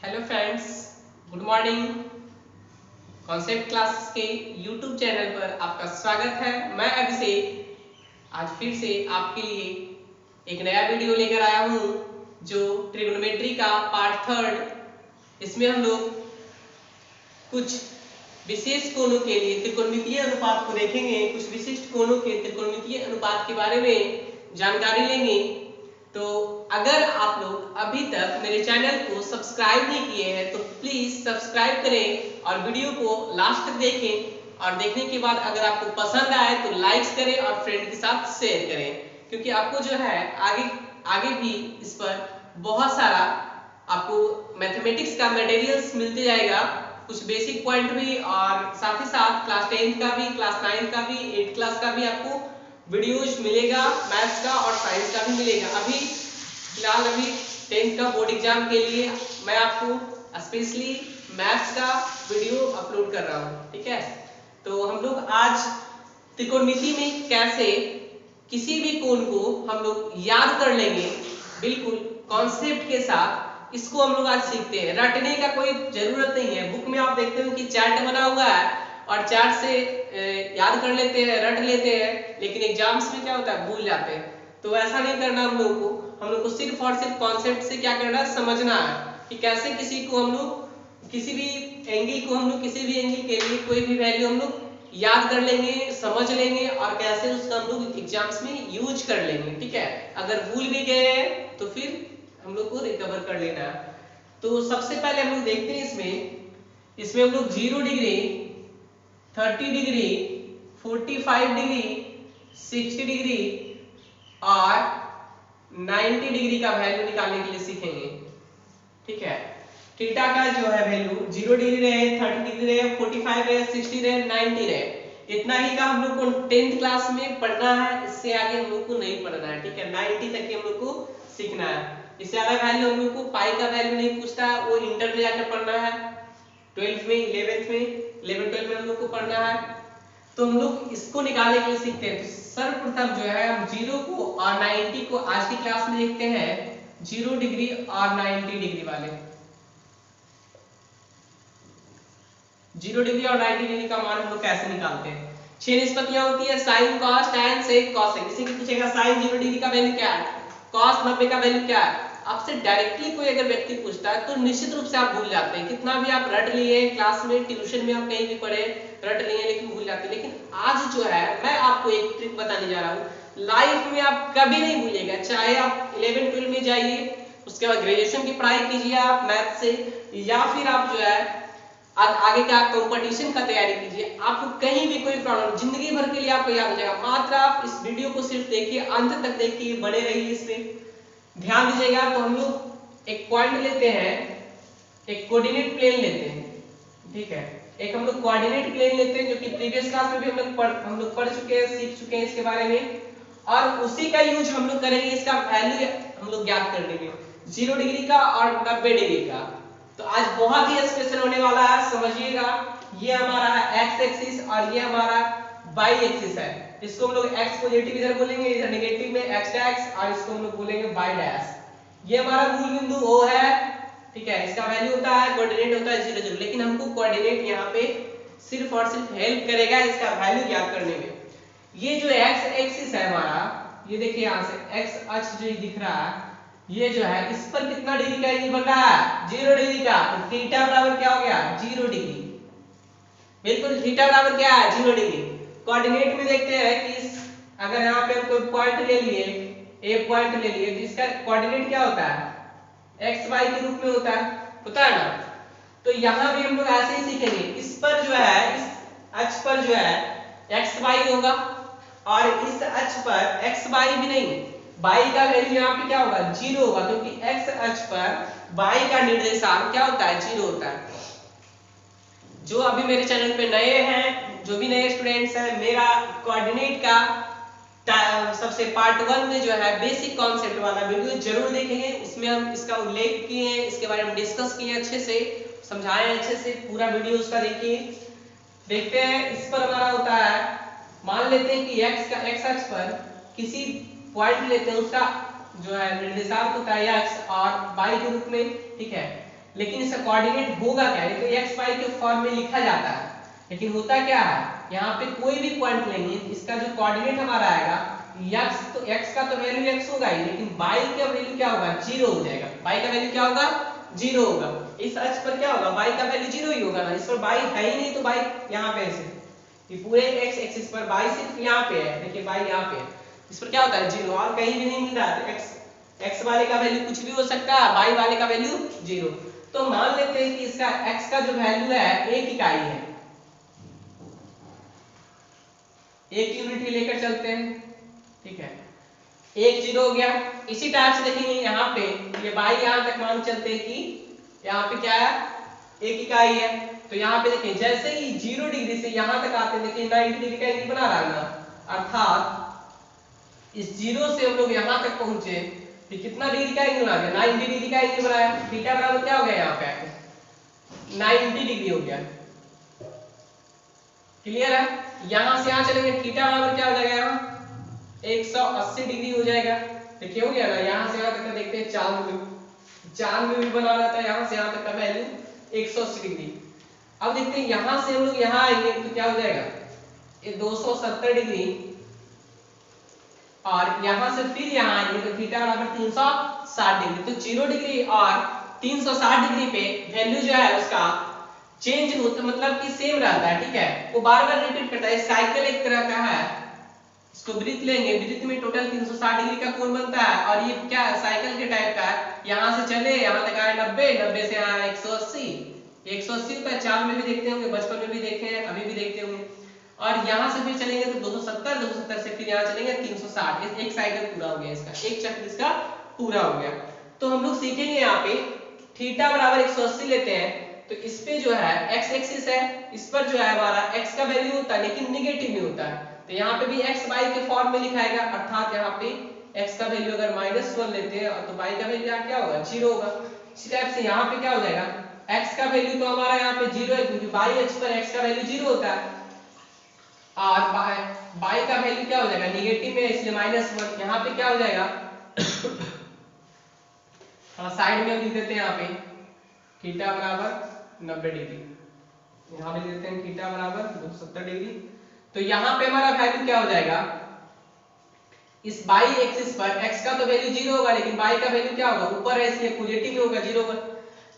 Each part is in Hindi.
Hello friends, good morning. Concept classes के यूट्यूब चैनल पर आपका स्वागत है। मैं अभिषेक आज फिर से आपके लिए एक नया वीडियो लेकर आया हूँ जो ट्रिग्नोमेट्री का पार्ट थर्ड। इसमें हम लोग कुछ विशेष कोणों के लिए त्रिकोणमितीय अनुपात को देखेंगे। कुछ विशिष्ट कोणों के त्रिकोणमितीय अनुपात के बारे में जानकारी लेंगे। तो अगर आप लोग अभी तक मेरे चैनल को सब्सक्राइब नहीं किए हैं तो प्लीज सब्सक्राइब करें और वीडियो को लास्ट तक देखें। और देखने के बाद अगर आपको पसंद आए तो लाइक्स करें और फ्रेंड के साथ शेयर करें, क्योंकि आपको जो है आगे भी इस पर बहुत सारा आपको मैथमेटिक्स का मटेरियल्स मिलते जाएगा, कुछ बेसिक पॉइंट भी और साथ ही साथ क्लास 10 का भी, क्लास 9 का भी, 8 क्लास का भी आपको वीडियोज मिलेगा, मैथ्स का और साइंस का भी मिलेगा। अभी फिलहाल 10th का बोर्ड एग्जाम के लिए मैं आपको स्पेशली मैथ्स का वीडियो अपलोड कर रहा हूँ, ठीक है। तो हम लोग आज त्रिकोणमिति में कैसे किसी भी कोण को हम लोग याद कर लेंगे बिल्कुल कॉन्सेप्ट के साथ, इसको हम लोग आज सीखते हैं। रटने का कोई जरूरत नहीं है। बुक में आप देखते हो कि चार्ट बना हुआ है और चार्ट से याद कर लेते हैं, रट लेते हैं, लेकिन एग्जाम्स में क्या होता है, भूल जाते हैं। तो ऐसा नहीं करना हम लोग को सिर्फ और सिर्फ कॉन्सेप्ट से क्या करना है, समझना है कि कैसे किसी को हम लोग किसी भी एंगल को हम लोग किसी भी एंगल के लिए कोई भी वैल्यू हम लोग याद कर लेंगे, समझ लेंगे और कैसे उसका हम लोग एग्जाम्स में यूज कर लेंगे, ठीक है। अगर भूल भी गए हैं तो फिर हम लोग को रिकवर कर लेना है। तो सबसे पहले हम लोग देखते हैं इसमें हम लोग 0 डिग्री, 30 डिग्री, 45 डिग्री, 60 डिग्री और 90 डिग्री का वैल्यू निकालने के लिए सीखेंगे, ठीक है। थीटा का जो है वैल्यू 0 डिग्री रहे, 30 डिग्री रहे, 45 रहे, 60 रहे, 90 रहे, इतना ही का हम लोग को 10th क्लास में पढ़ना है। इससे आगे हम लोग को नहीं पढ़ना है, ठीक है। 90 तक के हम लोग को सीखना है। इससे ज्यादा वैल्यू हम लोग को पाई का वैल्यू नहीं पूछता है, वो इंटर में जाकर पढ़ना है, 12th में, 11th में, 11 12 में हम लोग को पढ़ना है। तो हम लोग इसको निकालने के लिए सीखते हैं। तो सर्वप्रथम जो है हम 0 को और 90 को आज की क्लास में देखते हैं। 0 डिग्री और 90 डिग्री वाले, 0 डिग्री और 90 डिग्री का मान हम लोग कैसे निकालते हैं। 6 निष्पत्तियां होती है, साइन, कॉस, tan, सेक, कॉसेक। किसी को पूछेगा साइन 0 डिग्री का वैल्यू क्या है, कॉस 90 का वैल्यू क्या है, आपसे डायरेक्टली कोई अगर व्यक्ति पूछता है तो निश्चित रूप से आप भूल जाते हैं। कितना भी आप रट लिए क्लास में, ट्यूशन में आप कहीं भी पढ़े, रट लिए लेकिन भूल जाते हैं। लेकिन आज जो है मैं आपको एक ट्रिक बताने जा रहा हूँ, लाइफ में आप कभी नहीं भूलिएगा। चाहे आप 11 12 में जाइए, उसके बाद ग्रेजुएशन की पढ़ाई कीजिए आप मैथ से, या फिर आप जो है आगे का कंपटीशन का तैयारी कीजिए, आपको कहीं भी कोई प्रॉब्लम जिंदगी भर के लिए आपको याद हो जाएगा। मात्र आप इस वीडियो को सिर्फ देखिए, अंत तक देखिए, बने रहिए, इसमें ध्यान दीजिएगा। तो हम लोग एक पॉइंट लेते हैं, एक कोऑर्डिनेट प्लेन लेते हैं, ठीक है। एक हम लोग कोऑर्डिनेट प्लेन लेते हैं जो कि प्रीवियस क्लास में भी हम लोग पढ़ चुके हैं, सीख चुके हैं इसके बारे में, और उसी का यूज हम लोग करेंगे। इसका वैल्यू हम लोग ज्ञात कर लेंगे, 0 डिग्री का और 90 डिग्री का। तो आज बहुत ही स्पेशल होने वाला है, समझिएगा। ये हमारा है एक्स एक्सिस और ये हमारा वाई एक्सिस है। इसको हम लोग एक्स पॉजिटिव इधर बोलेंगे, इधर नेगेटिव में एक्स डैश, और इसको हम लोग बोलेंगे वाई डैश। ये हमारा मूल बिंदु O है, ठीक है। इसका वैल्यू होता है, कोऑर्डिनेट होता है 0 0, लेकिन हमको कोऑर्डिनेट यहाँ पे सिर्फ और सिर्फ हेल्प करेगा इसका वैल्यू ज्ञात करने में। ये जो एक्स एक्सिस है हमारा, ये देखिए यहाँ से एक्स अक्ष जो दिख रहा है, ये जो है इस पर कितना डिग्री का एंगल बन रहा है, 0 डिग्री का। तो थीटा बराबर क्या हो गया, 0 डिग्री। बिल्कुल थीटा बराबर क्या है, 0 डिग्री। कोऑर्डिनेट में देखते हैं कि अगर यहाँ पे हम कोई पॉइंट ले लिए, ए पॉइंट ले लिए, तो इसका कोऑर्डिनेट क्या होता है, एक्स वाई के रूप में होता है ना। तो यहाँ भी हम लोग ऐसे ही सीखेंगे। इस पर जो है, इस अक्ष पर जो है एक्स वाई होगा, और इस अक्ष पर एक्स वाई भी नहीं, y का वैल्यू यहाँ पे क्या होगा, 0 होगा, क्योंकि x अक्ष पर y का निर्देशांक क्या होता है, 0 होता है। जो अभी मेरे चैनल पे नए हैं, जो भी नए स्टूडेंट्स हैं, मेरा कोऑर्डिनेट का सबसे पार्ट 1 में जो है बेसिक कॉन्सेप्ट वाला वीडियो जरूर देखेंगे। उसमें हम इसका उल्लेख किए हैं, इसके बारे में डिस्कस किए, अच्छे से समझाए, अच्छे से पूरा वीडियो उसका देखिए। देखते हैं, इस पर हमारा होता है, मान लेते हैं कि x अक्ष पर किसी पॉइंट लेते हैं, उसका जो है निर्देशांक होता है x और y के रूप में, ठीक है। लेकिन इसका कोऑर्डिनेट होगा क्या, ये तो एक्स वाई के फॉर्म में लिखा जाता है, लेकिन होता क्या है, यहाँ पे कोई भी पॉइंट लेंगे, इसका जो कोऑर्डिनेट हमारा आएगा x, तो x का तो वैल्यू x होगा ही, लेकिन y का वैल्यू क्या होगा, 0 हो जाएगा। y का वैल्यू क्या होगा, 0 होगा। इस अक्ष पर क्या होगा, y का वैल्यू 0 ही होगा ना, इस पर y है ही नहीं, तो y यहाँ पे है, ये पूरे x एक्सिस पर y सिर्फ यहाँ पे है, देखिए y यहाँ पे है, इस पर क्या होता है 0, और कहीं भी नहीं मिल रहा है, तो x वाले का वैल्यू कुछ भी हो सकता है, y वाले का वैल्यू 0। तो मान लेते हैं कि इसका x का जो वैल्यू है 1 इकाई है, 1 यूनिट ही लेकर चलते हैं, ठीक है, 1 0 हो गया। इसी टाइप से देखेंगे यहाँ पे ये y यहाँ तक मान चलते हैं कि यहाँ पे क्या है, 1 इकाई है, तो यहाँ पे देखिए जैसे ही 0 डिग्री से यहाँ तक आते हैं, देखिए 90 डिग्री का एंगल बना रहा है ना, अर्थात इस 0 से हम लोग यहाँ तक पहुंचे, तो कितना डिग्री का एंगल आ गया, 90 डिग्री का एंगल बनाया। थीटा बराबर क्या हो गया, यहाँ पे 90 डिग्री हो गया, क्लियर है। यहां से यहां चलेंगे, थीटा बराबर क्या हो जाएगा, यहाँ 180 डिग्री हो जाएगा, देखिए हो गया ना। यहां से यहां तक का देखते हैं, चांद में भी बना रहा था, यहां से यहां तक का वैल्यू 180 डिग्री। अब देखते हैं यहां से हम लोग यहां आएंगे तो क्या हो जाएगा, ये 270 डिग्री, और यहां से फिर यहां आएंगे तो थीटा बराबर 360 डिग्री। तो 0 डिग्री और 360 डिग्री पे वैल्यू जो है उसका चेंज होता, मतलब कि सेम रहता है, ठीक है, वो बार बार रिपीट करता है, साइकिल एक तरह का है। इसको वृत्त लेंगे, वृत्त में टोटल 360 डिग्री का कोण बनता है, और ये क्या है, साइकिल के टाइप का है। यहां से चले, यहां तक आए 90, 90 से आए 180, 180 का चाल में भी देखते होंगे, बचपन में भी देखे हैं, अभी भी देखते होंगे। और यहां से फिर चलेंगे तो 270, 270 से फिर यहां चलेंगे 360, एक साइकिल पूरा हो गया इसका, एक चक्र इसका पूरा हो गया। तो हम लोग सीखेंगे यहाँ पे थीटा बराबर 180 लेते हैं, तो इस पे जो है x एक्सिस है, इस पर जो है हमारा x का वैल्यू होता है, लेकिन नेगेटिव में होता है, तो यहाँ पे भी x y के फॉर्म में लिखाएगा, अर्थात यहाँ पे x का वैल्यू अगर -1 लेते हैं तो y का वैल्यू क्या होगा, 0 होगा। इसी टाइप से यहाँ पे क्या हो जाएगा, x का वैल्यू तो हमारा यहाँ पे 0 है, क्योंकि y अक्ष पर x का वैल्यू 0 होता है, और y का वैल्यू क्या हो जाएगा, नेगेटिव में, इसलिए -1। यहाँ पे क्या हो जाएगा, साइड में लिख देते हैं, यहाँ पे थीटा बराबर 90 डिग्री, यहाँ पे देते हैं थीटा बराबर 270 डिग्री। तो यहाँ पे हमारा वैल्यू क्या हो जाएगा, इस y एक्सिस पर x का तो वैल्यू 0 होगा, लेकिन y का वैल्यू क्या होगा, ऊपर है इसलिए पॉजिटिव में होगा, 0 होगा।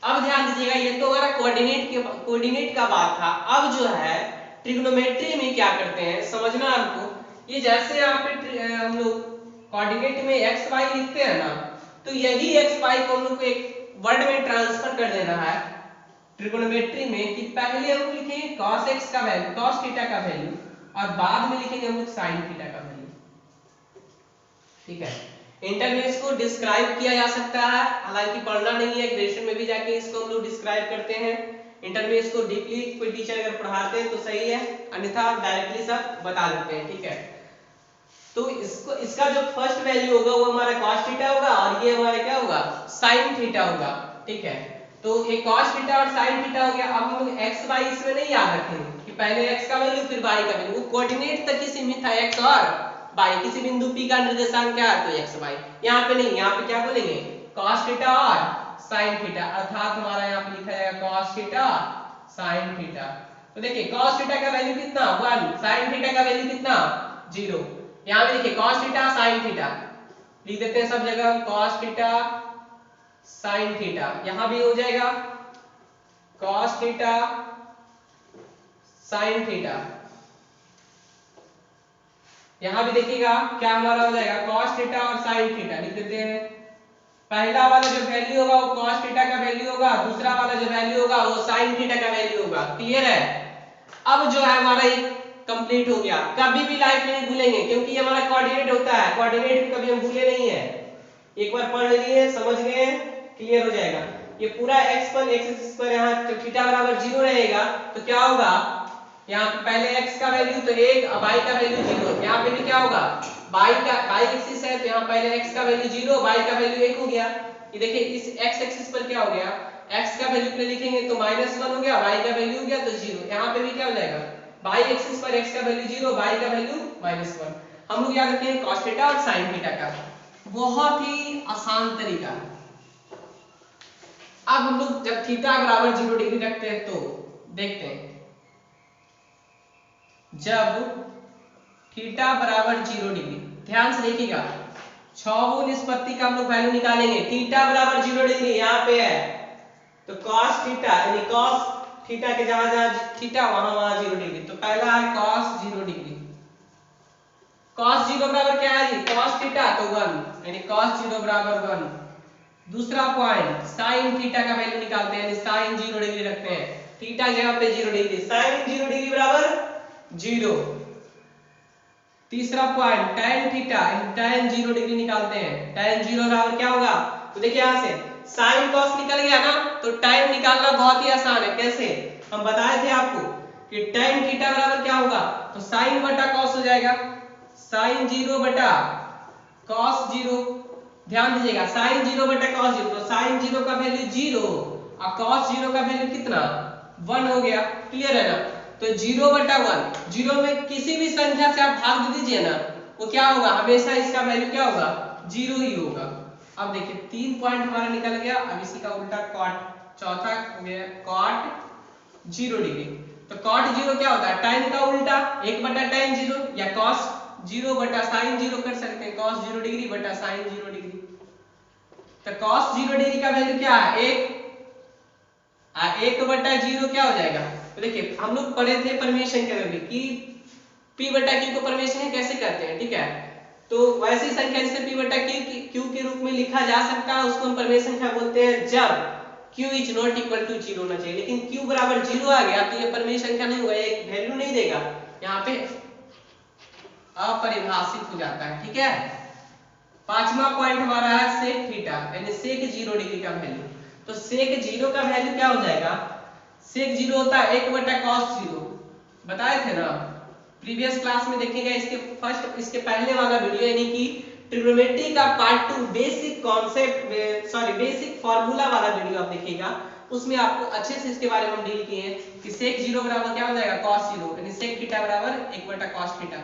अब ध्यान दीजिएगा, ये तो हमारा कोऑर्डिनेट का बात था। अब जो है ट्रिग्नोमेट्री में क्या करते हैं, समझना हमको। ये जैसे यहाँ पे हम लोग कोऑर्डिनेट में x y लिखते हैं ना, तो यही x y को हम लोग को एक वर्ड में ट्रांसफर कर देना है ट्रिगोनोमेट्री में, कि पहले हम लिखेंगे cos x का वैल्यू, cos थीटा का वैल्यू, और बाद में लिखेंगे हम लोग sin थीटा का वैल्यू, ठीक है। इंटर में इसको डिस्क्राइब किया जा सकता है, हालांकि पढ़ना नहीं है, ग्रेजुएशन में भी जाके इसको हम लोग डिस्क्राइब करते हैं। इंटर में इसको डीपली कोई टीचर अगर पढ़ाते हैं तो सही है, अन्यथा डायरेक्टली सब बता देते हैं, ठीक है। तो इसका जो फर्स्ट वैल्यू होगा वो हमारा cos थीटा होगा, और ये हमारा क्या होगा, sin थीटा होगा, ठीक है। तो ये cos थीटा और sin थीटा हो गया। अब हम लोग x y इसमें नहीं याद रखेंगे कि पहले x का वैल्यू फिर y का वैल्यू, वो कोऑर्डिनेट तक ही सीमित था, x और y, किसी बिंदु P का निर्देशांक क्या है, तो x y। यहाँ पे नहीं, यहाँ पे क्या बोलेंगे, cos थीटा और sin थीटा, अर्थात हमारा यहाँ पे लिखा जाएगा cos थीटा sin थीटा। तो देखिए cos थीटा का वैल्यू कितना, 1, sin थीटा का वैल्यू कितना, 0। यहाँ पे देखिए cos थीटा sin थीटा लिख देते हैं सब जगह, cos थीटा sin थीटा, यहां भी हो जाएगा cos थीटा sin थीटा, यहां भी देखिएगा क्या हमारा हो जाएगा, cos थीटा और sin थीटा लिख देते हैं। पहला वाला जो वैल्यू होगा वो cos थीटा का वैल्यू होगा, दूसरा वाला जो वैल्यू होगा वो sin थीटा का वैल्यू होगा, क्लियर है। अब जो है हमारा एक कंप्लीट हो गया, कभी भी लाइफ में नहीं भूलेंगे, क्योंकि ये हमारा कोऑर्डिनेट होता है, कोऑर्डिनेट कभी हम भूले नहीं है, एक बार पढ़ लिए, समझ गए, क्लियर हो जाएगा। ये पूरा x पर x एक्सिस पर यहाँ जब थीटा बराबर 0 रहेगा तो क्या होगा, यहाँ पे पहले x का वैल्यू तो 1 और y का वैल्यू 0, यहाँ पे भी क्या होगा, y एक्सिस है तो यहाँ पहले x का वैल्यू 0, y का वैल्यू 1 हो गया। ये देखिए इस x एक्सिस पर क्या हो गया, x का वैल्यू पे लिखेंगे तो -1 हो गया, y का वैल्यू हो गया तो 0, यहाँ पे भी क्या हो जाएगा, y एक्सिस पर x का वैल्यू 0, y का वैल्यू -1। हम लोग याद रखेंगे cos थीटा और sin थीटा का, बहुत ही आसान तरीका है। अब हम लोग जब थीटा बराबर 0 डिग्री रखते हैं तो देखते हैं, जब थीटा बराबर 0 डिग्री, ध्यान से देखिएगा, 6 निष्पत्ति का हम लोग वैल्यू निकालेंगे। थीटा बराबर 0 डिग्री यहाँ पे है, तो cos थीटा यानी cos थीटा के जहां जहां थीटा वहां 0 डिग्री, तो पहला है cos 0 डिग्री। cos 0 बराबर क्या है जी, cos थीटा तो 1 यानी cos 0 बराबर 1। दूसरा पॉइंट sin थीटा का वैल्यू निकालते हैं, यानी sin 0 डिग्री रखते हैं, थीटा जगह पे 0 डिग्री, sin 0 डिग्री बराबर 0। तीसरा point tan theta, tan 0 degree निकालते हैं, tan 0 बराबर क्या होगा, तो देखिए यहां से sin cos निकल गया ना, तो tan निकालना बहुत ही आसान है। कैसे, हम बताए थे आपको कि tan थीटा बराबर क्या होगा, तो sin बटा cos हो जाएगा, sin 0 बटा cos 0। ध्यान दीजिएगा, sin 0 बटा cos 0, तो sin 0 का वैल्यू 0 और cos 0 का वैल्यू कितना 1 हो गया। क्लियर है ना, तो 0 बटा 1, 0 में किसी भी संख्या से आप भाग दे दीजिए ना, वो क्या होगा, हमेशा इसका वैल्यू क्या होगा, 0 ही होगा। अब देखिए 3 पॉइंट हमारा निकल गया। अब इसी का उल्टा cot, चौथा हो गया cot 0 डिग्री। तो cot 0 क्या होता है, tan का उल्टा 1 बटा tan 0, या cos 0 बटा sin 0 कर सकते हैं, cos 0 डिग्री बटा sin 0 डिग्री। तो cos 0 डिग्री का वैल्यू क्या है 1, 1 बटा 0 क्या हो जाएगा, तो देखिए हम लोग पढ़े थे परमेशन के अंदर भी कि p बटा q को परमेशन कैसे करते हैं, ठीक है। तो वैसी संख्या जिसे p बटा q के रूप में लिखा जा सकता है, उसको हम परमेशन क्या बोलते हैं, जब q is not equal to 0 होना चाहिए। लेकिन q बराबर 0 आ गया तो ये परमेशन का नहीं होगा, एक वैल्यू नहीं देगा, यहाँ पे अपरिभाषित हो जाता है, ठीक है। पांचवा पॉइंट हमारा है sec थीटा, यानी sec 0 डिग्री का वैल्यू। तो sec 0 का वैल्यू क्या हो जाएगा, sec 0 होता है 1 बटा cos 0, बताए थे ना प्रीवियस क्लास में, देखिएगा इसके पहले वाला वीडियो, यानी कि ट्रिग्नोमेट्री का part 2 basic concept basic formula वाला वीडियो आप देखिएगा, उसमें आपको अच्छे से इसके बारे में हम डील किए हैं कि sec 0 बराबर क्या हो जाएगा cos 0, यानी sec थीटा बराबर 1 बटा cos थीटा।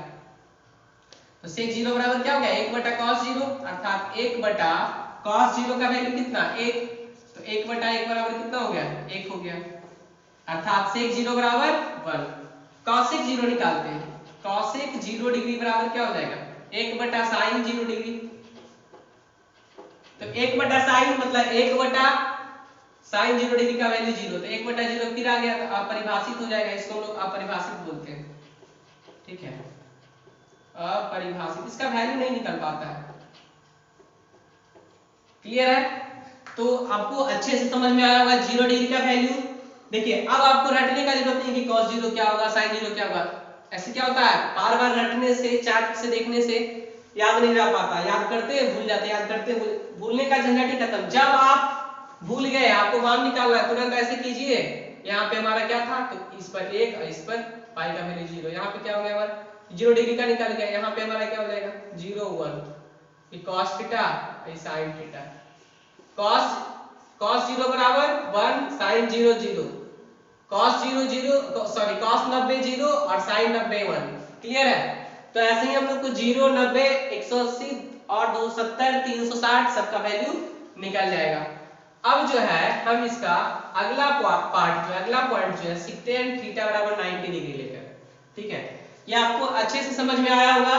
तो sec 0 बराबर क्या हो गया 1 बटा cos 0, अर्थात 1 बटा cos 0 का वैल्यू कितना 1, तो 1 बटा 1 बराबर कितना हो गया 1 हो गया, अर्थात sec 0 बराबर 1। cosec 0 निकालते हैं, cosec 0 डिग्री बराबर क्या हो जाएगा 1 बटा sin 0 डिग्री। तो 1 बटा sin मतलब 1 बटा sin 0 डिग्री का वैल्यू 0, तो 1 बटा 0 फिर आ गया, तो अपरिभाषित हो जाएगा, इसको हम लोग अपरिभाषित बोलते हैं, ठीक है, अपरिभाषित, इसका वैल्यू नहीं निकल पाता है। क्लियर है, तो आपको अच्छे से समझ में आया होगा 0 डिग्री का वैल्यू। देखिए अब आपको रटने का जरूरत नहीं कि cos 0 क्या होगा sin 0 क्या होगा, ऐसे क्या होता है बार बार रटने से, चार्ट से देखने से याद नहीं रह पाता, याद करते हैं भूल जाते हैं, याद करते हैं भूलने का झंझट ही खत्म। जब आप भूल गए, आपको मान निकालना है, तुरंत ऐसे कीजिए, यहाँ पे हमारा क्या था, तो इस पर 1 और इस पर पाई का वैल्यू 0, यहाँ पे क्या हो गया हमारा 0 डिग्री का निकल गया, यहाँ पे हमारा क्या हो जाएगा 0 1, ये cos थीटा ये sin थीटा, cos 0 बराबर 1 sin 0 0, cos 0 0 सॉरी cos 90 0 और sin 90 1। क्लियर है, तो ऐसे ही हम लोग को 0 90 180 और 270 360 सबका वैल्यू निकल जाएगा। अब जो है हम इसका अगला पार्ट जो अगला पॉइंट जो है सेकेंड थीटा बराबर 90 डिग्री लेकर, ठीक है, ये आपको अच्छे से समझ में आया होगा।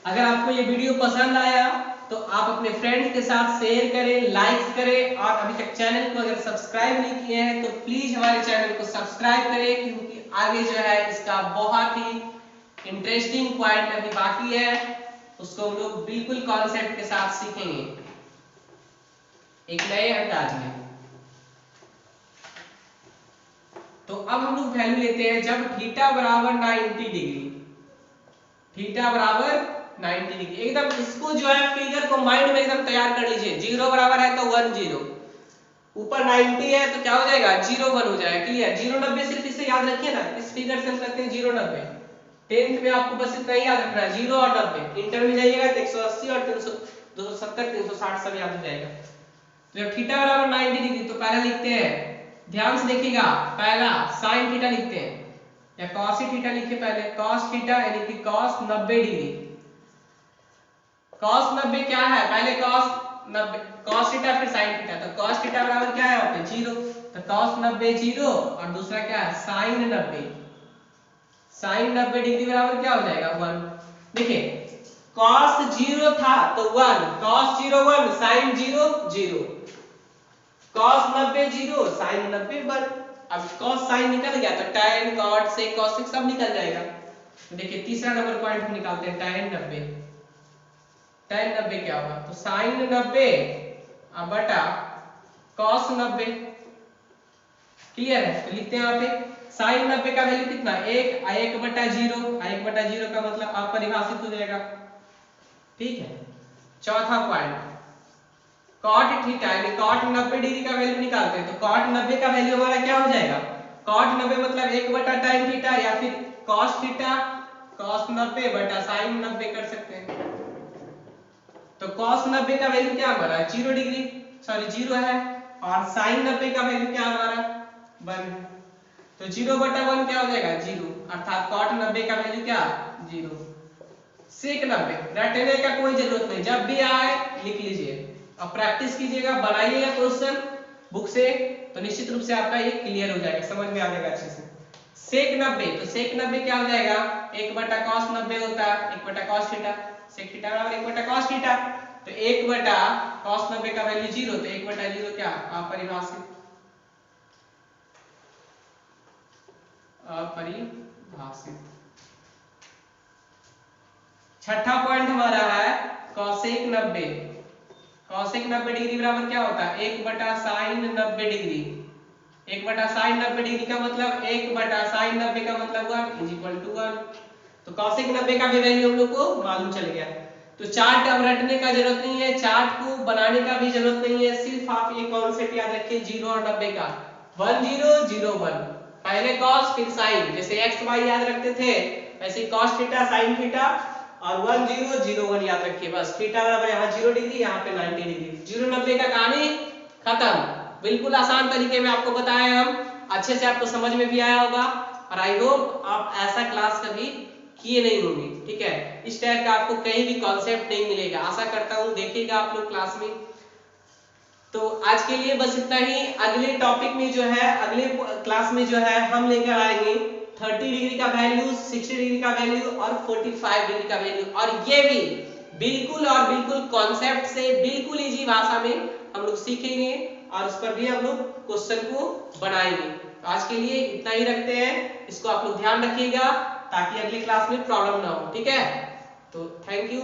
अगर आपको ये वीडियो पसंद आया तो आप अपने फ्रेंड्स के साथ शेयर करें, लाइक करें, और अभी तक चैनल को अगर सब्सक्राइब नहीं किए हैं तो प्लीज हमारे चैनल को सब्सक्राइब करें, क्योंकि आगे जो है इसका बहुत ही इंटरेस्टिंग पॉइंट अभी बाकी है, उसको हम लोग बिल्कुल कॉन्सेप्ट के साथ सीखेंगे एक नए अंदाज में। तो अब हम लोग वैल्यू लेते हैं जब थीटा बराबर 90 डिग्री, थीटा बराबर 90 डिग्री, एकदम इसको जो है फिगर को माइंड में एकदम तैयार कर लीजिए। 0 बराबर है तो 1 0, ऊपर 90 है तो क्या हो जाएगा 0 1 हो जाएगा। क्लियर, 0 90 सिर्फ इसे याद रखिए ना, इस फिगर से हम करते हैं 0 90, 10th में आपको बस इतना ही याद रखना है 0 और 90, इंटर में जाइएगा तो 180 और 300 270 360 सब याद हो जाएगा। तो जब थीटा बराबर 90 डिग्री तो पहला लिखते हैं, ध्यान से देखिएगा, पहला sin थीटा लिखते हैं या cos थीटा लिखिए पहले, cos थीटा यानी कि cos 90 डिग्री, cos 90 क्या है, पहले cos 90 cos थीटा फिर sin थीटा, तो cos थीटा बराबर क्या है यहाँ पे 0, तो cos 90 0 और दूसरा क्या है sin 90, sin 90 डिग्री बराबर क्या हो जाएगा 1। देखिए cos 0 था तो 1, cos 0 1, sin 0 0, cos 90 0, sin 90 1। अब cos sin निकल गया तो tan cot sec cos sec सब निकल जाएगा। तो देखिए तीसरा नंबर पॉइंट हम निकालते हैं tan 90, tan 90 क्या होगा तो sin 90 बटा cos 90, क्लियर है। तो लिखते हैं यहाँ पे sin 90 का वैल्यू कितना 1, 1 बटा 0, 1 बटा 0 का मतलब अपरिभाषित हो जाएगा, ठीक है। चौथा पॉइंट cot थीटा यानी cot 90 डिग्री का वैल्यू निकालते हैं, तो cot 90 का वैल्यू हमारा क्या हो जाएगा cot 90 मतलब 1 बटा tan थीटा या फिर cos थीटा cos 90 बटा sin 90 कर सकते हैं। तो cos 90 का वैल्यू क्या हमारा 0 डिग्री, सॉरी 0 है, और sin 90 का वैल्यू क्या हमारा 1 है। तो 0 बटा 1 क्या हो जाएगा 0, अर्थात cot 90 का वैल्यू क्या 0। sec 90 रटने का कोई जरूरत नहीं, जब भी आए लिख लीजिए और प्रैक्टिस कीजिएगा, बनाइएगा क्वेश्चन बुक से, तो निश्चित रूप से आपका ये क्लियर हो जाएगा, समझ में आ जाएगा अच्छे से। sec 90 तो sec 90 क्या हो जाएगा 1 बटा cos 90 होता है 1 बटा cos थीटा, sec थीटा बराबर 1 बटा cos थीटा, तो 1 बटा cos 90 का वैल्यू 0, तो 1 बटा 0 क्या अपरिभाषित, अपरिभाषित। छठा पॉइंट हमारा है cosec 90, cosec 90 डिग्री बराबर क्या होता है 1 बटा sin 90 डिग्री, 1 बटा sin 90 डिग्री का मतलब 1 बटा sin 90 का मतलब 1 इज इक्वल टू 1। तो cosec 90 का भी वैल्यू हम लोग को मालूम चल गया। तो चार्ट अब रटने का जरूरत नहीं है, चार्ट को बनाने का भी जरूरत नहीं है, सिर्फ आप ये कॉन्सेप्ट याद रखिए 0 और 90 का 1 0 0 1, पहले cos फिर sin, जैसे x y याद रखते थे वैसे cos थीटा sin थीटा और 1 0 0 1 याद रखिए, बस थीटा बराबर यहाँ 0 डिग्री यहाँ पे 90 डिग्री। 0 90 का कहानी खत्म, बिल्कुल आसान तरीके में आपको बताया हम, अच्छे से आपको समझ में भी आया होगा और आई होप आप ऐसा क्लास कभी किए नहीं होंगे, ठीक है। इस टाइप का आपको कहीं भी कॉन्सेप्ट नहीं मिलेगा, आशा करता हूँ देखिएगा आप लोग क्लास में। तो आज के लिए बस इतना ही, अगले टॉपिक में जो है अगले क्लास में जो है हम लेकर आएंगे 30 डिग्री का वैल्यू, 60 डिग्री का वैल्यू और 45 डिग्री का वैल्यू, और ये भी बिल्कुल और बिल्कुल कॉन्सेप्ट से बिल्कुल इजी भाषा में हम लोग सीखेंगे और उस पर भी हम लोग क्वेश्चन को बनाएंगे। तो आज के लिए इतना ही रखते हैं, इसको आप लोग ध्यान रखिएगा ताकि अगली क्लास में प्रॉब्लम ना हो, ठीक है। तो थैंक यू।